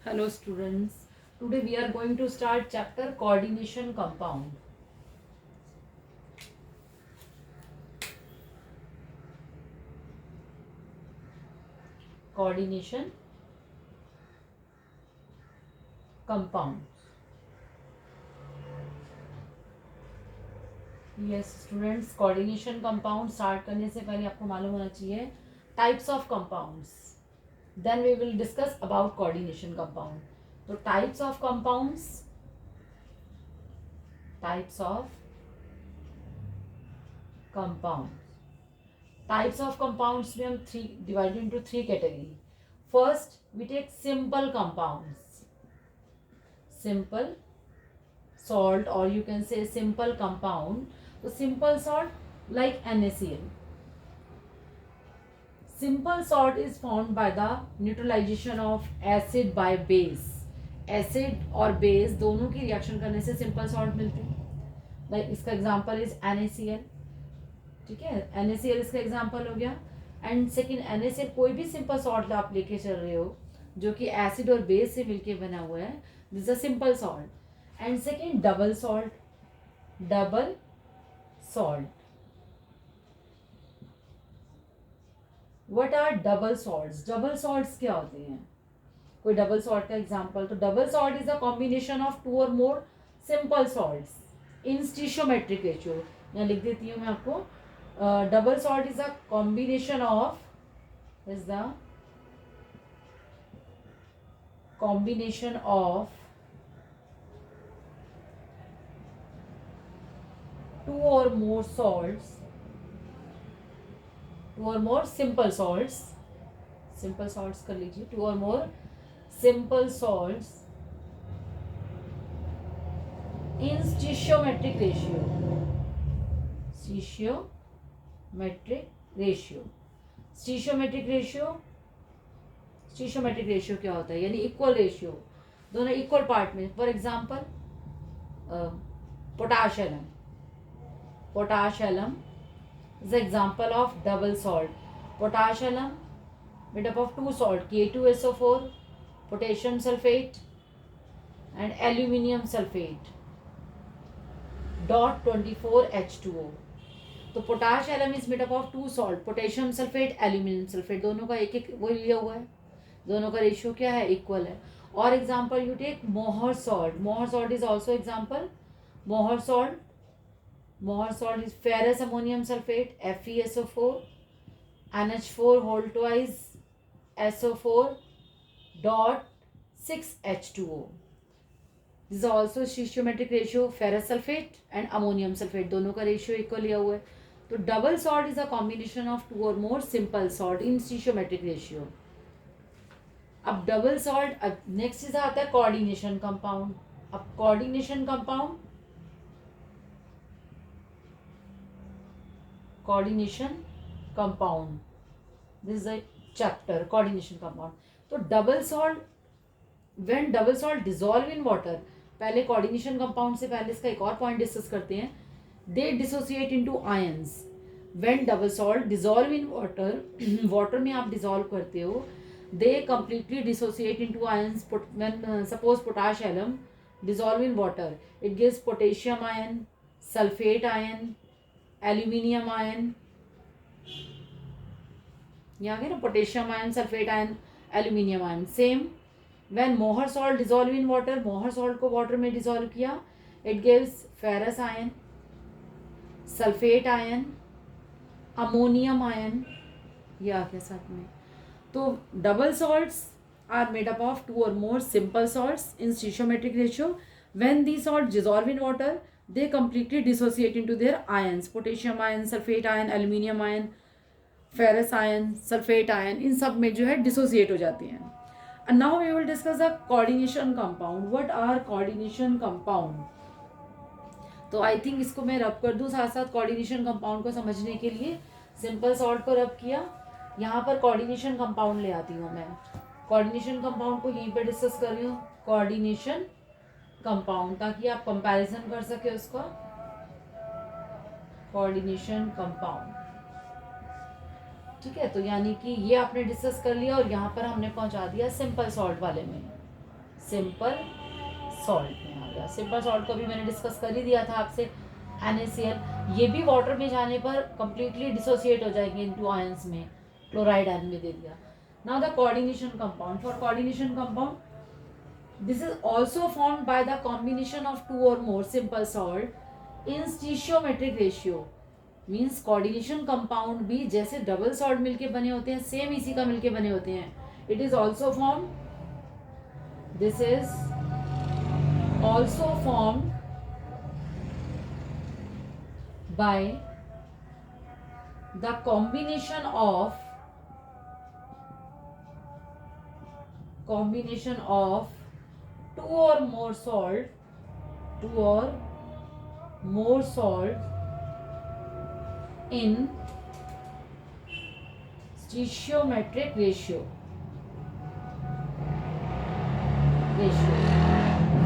Hello students, today we are going to start chapter coordination compound. Coordination compound. Yes students, coordination compound start करने से पहले आपको मालूम होना चाहिए types of compounds. Then we will discuss about coordination compound. तो types of compounds, types of compounds. Types of compounds में हम divided into three category. First, we take simple compounds. Simple salt, or you can say simple compound. So simple salt like NaCl. Simple salt is formed by the neutralization of acid by base. Acid और base दोनों की reaction करने से simple salt मिलती है. Like इसका example is NaCl. ठीक है, NaCl इसका एग्जाम्पल हो गया. एंड सेकेंड NaCl कोई भी सिंपल सॉल्ट आप लेके चल रहे हो जो कि एसिड और बेस से मिलके बना हुआ है, this a simple salt. And second double salt. Double salt. What are double salts? Double salts क्या होते हैं? कोई डबल सॉल्ट का एग्जांपल, तो double salt is a combination of two और more simple salts in stoichiometric ratio. यहाँ लिख देती हूँ मैं आपको. Double salt is a combination of two or more salts, two or more simple salts. simple salts कर लीजिए. two or more simple salts in stoichiometric ratio. stoichiometric ratio. stoichiometric ratio. stoichiometric ratio क्या होता है? यानी equal ratio, दोनों equal part में. For example potash alum. potash alum is the example of double salt. Potash alum made up of two salt, K2SO4, potassium sulfate and aluminium sulfate dot 24H2O. तो potash alum is made up of two salt, potassium sulphate, aluminium sulphate, दोनों का एक एक वो लिया हुआ है, दोनों का रेशियो क्या है? इक्वल है. और example you take Mohr salt. Mohr salt is also example. Mohr salt is ferrous ammonium sulfate, FeSO4, NH4 whole twice SO4 dot 6H2O. This is also stoichiometric ratio. ferrous sulfate and ammonium sulfate दोनों का ratio equal लिया हुआ है. तो double salt is a combination of two और more simple salt in stoichiometric ratio. अब double salt, next is आता है कोऑर्डिनेशन कंपाउंड. अब coordination compound, coordination compound, this is a chapter coordination compound. तो double salt, when double salt dissolve in water, पहले coordination compound से पहले इसका एक और पॉइंट डिस्कस करते हैं. They dissociate into ions. When double salt dissolve in water, water में आप डिसॉल्व करते हो, they completely dissociate into ions. When suppose potash alum dissolve in water, it gives potassium ion, sulphate ion, aluminium ion. यहाँ गए ना, potassium ion, sulphate ion, aluminium ion. Same when Mohr salt dissolve in water, Mohr salt को water में dissolve किया, it gives ferrous ion, sulphate ion, ammonium ion. ये आ गया साथ में. तो double salts are made up of two और more simple salts in stoichiometric ratio. When these salts dissolve in water, they completely dissociate into their ions, potassium ion, sulfate ion, aluminium ion, ferrous ion, sulfate ion, इन सब में जो है dissociate हो जाती हैं. And now we will discuss the coordination compound. What are coordination compound? तो I think इसको मैं रब कर दूँ साथ साथ कोऑर्डिनेशन कंपाउंड को समझने के लिए. सिंपल सॉल्ट को रब किया, यहाँ पर कोऑर्डिनेशन कंपाउंड ले आती हूँ मैं. कोऑर्डिनेशन कंपाउंड को यहीं पे डिस्कस कर रही हूँ, कोऑर्डिनेशन कंपाउंड, ताकि आप कंपैरिजन कर सके उसका. कोऑर्डिनेशन कंपाउंड, ठीक है. तो यानी कि ये आपने डिस्कस कर लिया और यहाँ पर हमने पहुँचा दिया सिंपल सॉल्ट वाले में. सिंपल सॉल्ट में आ गया। सिंपल सॉल्ट को भी मैंने डिस्कस कर ही दिया था आपसे, NaCl। ये भी वाटर में जाने पर कंप्लीटली डिसोसिएट हो जाएंगे इनटू आयंस में, क्लोराइड आयन में दे दिया। Now the coordination compound, for coordination compound this is also formed by the combination of 2 और more simple salt in stoichiometric ratio. Means coordination compound भी जैसे डबल सॉल्ट मिलके बने होते हैं, सेम इसी का मिलके बने होते हैं। It is also form, this is also formed by the combination of 2 or more salt in stoichiometric ratio।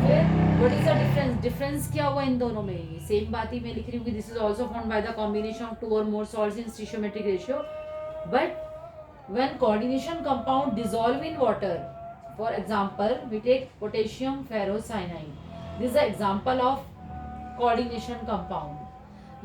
फिर what is the difference? Difference क्या हुआ इन दोनों में? सेम बात ही मैं लिख रही हूँ कि this is also formed by the combination of 2 और more salts in stoichiometric ratio, but when coordination compound dissolve in water, for example we take potassium ferrocyanide, this is the example of coordination compound।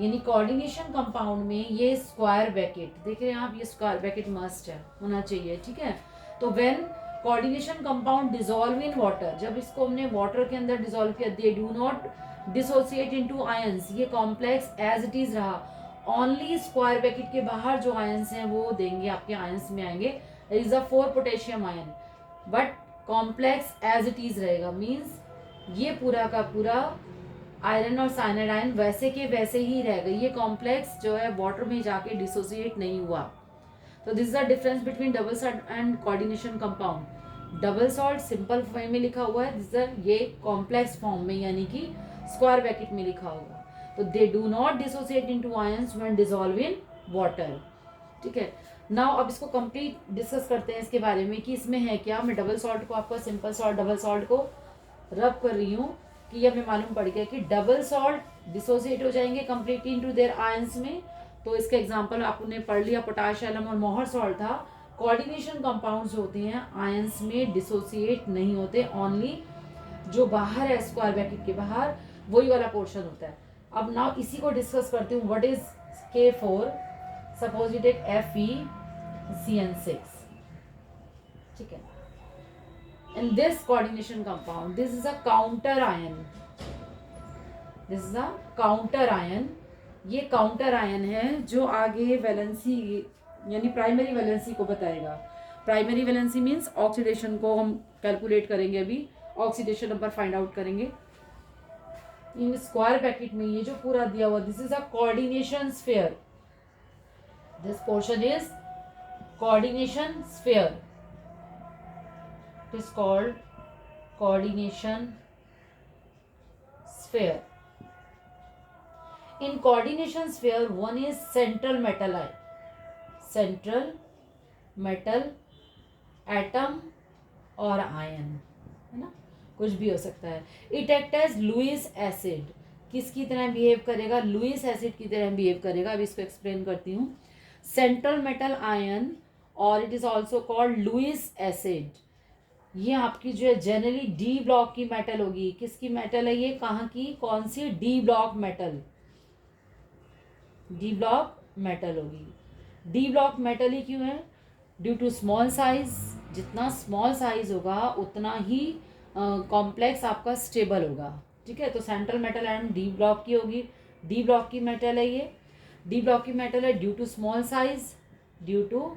यानी coordination compound में ये square bracket देख रहे हैं आप, ये square bracket must है, होना चाहिए, ठीक है। तो when coordination compound dissolve in water, जब इसको हमने वाटर के अंदर डिसॉल्व किया, दे do not dissociate into ions, ये कॉम्प्लेक्स एज इट इज रहा, ओनली स्क्वायर ब्रैकेट के बाहर जो आयंस हैं वो देंगे आपके आयंस में आएंगे, is a 4 potassium ion, but complex as it is रहेगा। मीन्स ये पूरा का पूरा आयरन और साइनाइड आयन वैसे के वैसे ही रह गई, ये कॉम्प्लेक्स जो है वाटर में जाके डिसोसिएट नहीं हुआ। तो this is the difference between double salt and coordination compound. Double salt simple form में लिखा हुआ है, दिस ये कॉम्प्लेक्स फॉर्म में यानी कि स्क्वायर ब्रैकेट में लिखा होगा। तो दे do not dissociate into ions when dissolve in water, ठीक है। नाउ अब इसको कंप्लीट डिस्कस करते हैं इसके बारे में कि इसमें है क्या। मैं डबल सॉल्ट को आपको सिंपल सॉल्ट डबल सॉल्ट को रब कर रही हूँ कि ये हमें मालूम पड़ गया कि डबल सॉल्ट डिसोसिएट हो जाएंगे कंप्लीटली इनटू देयर आयंस में। तो इसका एग्जांपल आपने पढ़ लिया, पोटाश एलम और मोहर सॉल्ट था। कोऑर्डिनेशन कंपाउंड्स होते हैं आयंस में डिसोसिएट नहीं होते, ओनली जो बाहर है स्क्वायर ब्रैकेट के बाहर वही वाला पोर्शन होता है। अब नाउ इसी को डिस्कस करती हूँ। What is K4? Suppose you take FeCN6, ठीक है। In this coordination compound, this is a counter ion. This is a counter ion. ये काउंटर आयन है जो आगे वैलेंसी यानी प्राइमरी वैलेंसी को बताएगा। प्राइमरी वैलेंसी मीन्स ऑक्सीडेशन को हम कैलकुलेट करेंगे, अभी ऑक्सीडेशन नंबर फाइंड आउट करेंगे। इन स्क्वायर ब्रैकेट में ये जो पूरा दिया हुआ, this is a coordination sphere, this portion is coordination sphere, it is called coordination sphere. In coordination sphere, one is central metal atom और ion, है ना, कुछ भी हो सकता है। It act as Lewis acid, किसकी तरह बिहेव करेगा? लुइस एसिड की तरह बिहेव करेगा। अब इसको एक्सप्लेन करती हूँ। सेंट्रल मेटल आयन और it is also called Lewis acid, ये आपकी जो है जनरली डी ब्लॉक की मेटल होगी। किसकी मेटल है ये? कहाँ की? कौन सी? D block metal, D block metal होगी। डी ब्लॉक मेटल ही क्यों है? ड्यू टू स्मॉल साइज, जितना स्मॉल साइज होगा उतना ही कॉम्प्लेक्स आपका स्टेबल होगा, ठीक है। तो central metal and D block की होगी, डी ब्लॉक की मेटल है ये, डी ब्लॉक की मेटल है due to small size, due to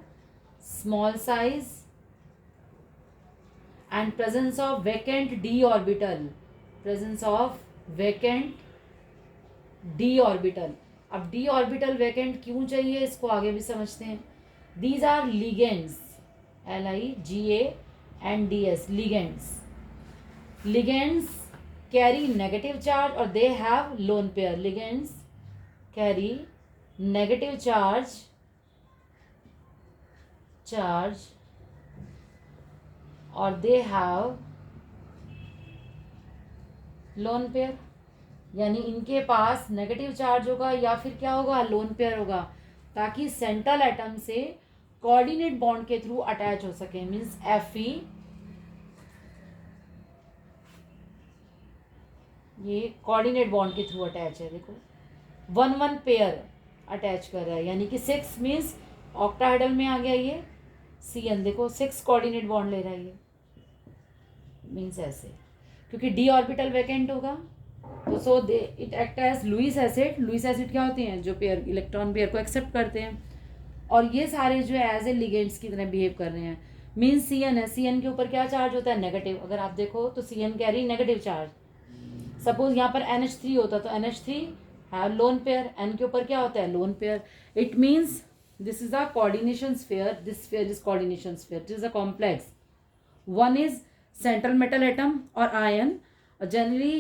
small size and presence of vacant d orbital, presence of vacant d orbital। अब d orbital vacant क्यों चाहिए इसको आगे भी समझते हैं। These are ligands, LIGANDS, ligands। Ligands carry negative charge और they have lone pair। Ligands carry negative charge और दे हैव लोन पेयर, यानी इनके पास नेगेटिव चार्ज होगा या फिर क्या होगा? लोन पेयर होगा, ताकि सेंट्रल एटम से कोऑर्डिनेट बॉन्ड के थ्रू अटैच हो सके। मीन्स ये कोऑर्डिनेट बॉन्ड के थ्रू अटैच है, देखो 1 पेयर अटैच कर रहा है, यानी कि 6 मीन्स ऑक्टाहेड्रल में आ गया ये CN, देखो 6 कोऑर्डिनेट बॉन्ड ले रहा है ये, मीन्स ऐसे, क्योंकि d ऑर्बिटल वैकेंट होगा तो so they it act as Lewis acid. Lewis acid क्या होते हैं, जो पेयर इलेक्ट्रॉन पेयर को एक्सेप्ट करते हैं, और ये सारे जो है एज ए लिगेंड्स की तरह बिहेव कर रहे हैं। मीन्स CN है, CN के ऊपर क्या चार्ज होता है, नेगेटिव। अगर आप देखो तो CN carry negative charge. Suppose यहाँ पर NH3 होता तो NH3 have lone pair, N के ऊपर क्या होता है, lone pair. It means this is a coordination sphere, this sphere is coordination sphere, this is a complex. One is central metal atom और ion, generally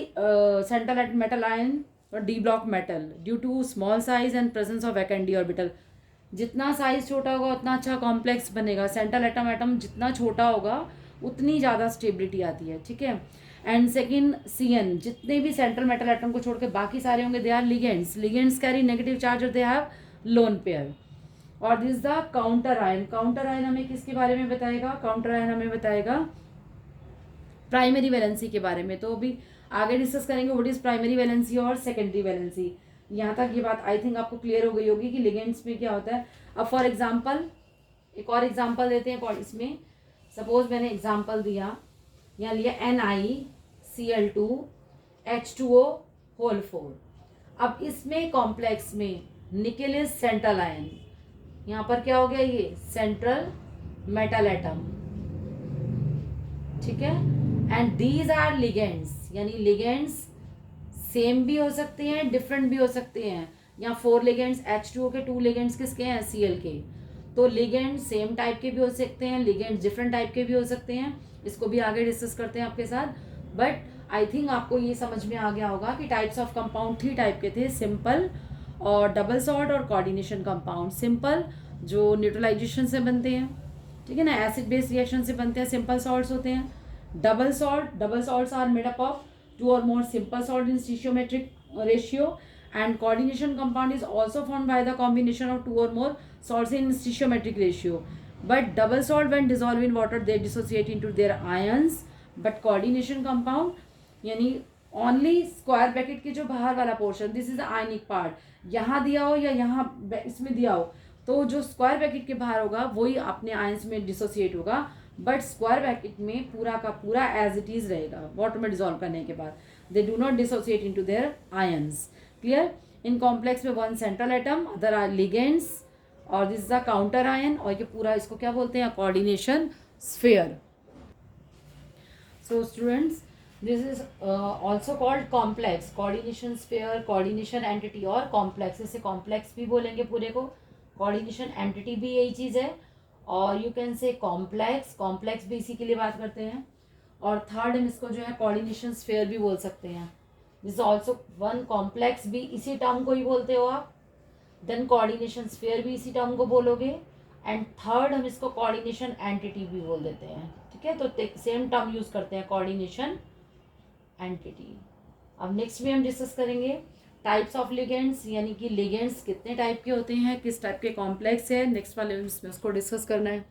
central metal ion or d block metal due to small size and presence of vacant d orbital। जितना size छोटा होगा उतना अच्छा complex बनेगा। Central atom जितना छोटा होगा उतनी ज़्यादा स्टेबिलिटी आती है, ठीक है। एंड सेकेंड CN, जितने भी सेंट्रल मेटल एटम को छोड़ के बाकी सारे होंगे they are ligands. Ligands carry negative charge और दे हैव लोन पेयर। और this the counter ion. Counter ion हमें किसके बारे में बताएगा, काउंटर आयन हमें बताएगा प्राइमरी वैलेंसी के बारे में। तो अभी आगे डिस्कस करेंगे व्हाट इज प्राइमरी वैलेंसी और सेकेंडरी वैलेंसी। यहाँ तक ये बात आई थिंक आपको क्लियर हो गई होगी कि लिगेंड्स में क्या होता है। अब फॉर एग्जांपल एक और एग्जांपल देते हैं इसमें। सपोज मैंने एग्जांपल दिया, यहाँ लिया NiCl2H2O4। अब इसमें कॉम्प्लेक्स में निकेल इज सेंट्रल आयन, यहाँ पर क्या हो गया, ये सेंट्रल मेटल एटम, ठीक है। एंड दीज आर लिगेंड्स, यानी लिगेंड्स सेम भी हो सकते हैं, डिफरेंट भी हो सकते हैं। यहाँ 4 लिगेंड्स, H2O के 2 लिगेंड्स किसके हैं, Cl के। तो लिगेंड सेम टाइप के भी हो सकते हैं, लिगेंड डिफरेंट टाइप के भी हो सकते हैं। इसको भी आगे डिस्कस करते हैं आपके साथ। बट आई थिंक आपको ये समझ में आ गया होगा कि टाइप्स ऑफ कंपाउंड 3 टाइप के थे, सिंपल और डबल सॉल्ट और कोऑर्डिनेशन कंपाउंड। सिंपल जो न्यूट्रलाइजेशन से बनते हैं, ठीक है ना, एसिड बेस रिएक्शन से बनते हैं, सिंपल सॉल्ट्स होते हैं। Double salts are made up of 2 or more simple salt in stoichiometric ratio, and coordination compound is also formed by the combination of 2 or more salts in stoichiometric ratio. But double salt when dissolved in water they dissociate into their ions, but coordination compound यानी only square bracket के जो बाहर वाला portion, this is the ionic part, यहाँ दिया हो या यहाँ इसमें दिया हो, तो जो स्क्वायर ब्रैकेट के बाहर होगा वही अपने आयंस में डिसोसिएट होगा। बट स्क्वायर ब्रैकेट में पूरा का पूरा एज इट इज रहेगा वाटर में डिजोल्व करने के बाद। They do not dissociate into their ions. Clear. इन कॉम्प्लेक्स में 1 central atom, other are ligands, और this is the counter ion, और ये पूरा इसको क्या बोलते हैं, coordination sphere. So students, this is also called complex, coordination sphere, coordination entity और कॉम्प्लेक्स। इसे कॉम्प्लेक्स भी बोलेंगे पूरे को, कोऑर्डिनेशन एंटिटी भी यही चीज़ है, और यू कैन से कॉम्प्लेक्स भी इसी के लिए बात करते हैं। और थर्ड हम इसको जो है कोऑर्डिनेशन स्फीयर भी बोल सकते हैं। दिस ऑल्सो 1 कॉम्प्लेक्स भी इसी टर्म को ही बोलते हो आप, देन कोऑर्डिनेशन स्फीयर भी इसी टर्म को बोलोगे, एंड थर्ड हम इसको कोऑर्डिनेशन एंटिटी भी बोल देते हैं, ठीक है। तो सेम टर्म यूज करते हैं, कोऑर्डिनेशन एंटिटी। अब नेक्स्ट में हम डिस्कस करेंगे टाइप्स ऑफ लिगेंड्स, यानी कि लिगेंड्स कितने टाइप के होते हैं, किस टाइप के कॉम्प्लेक्स है। नेक्स्ट वाले में उसको डिस्कस करना है।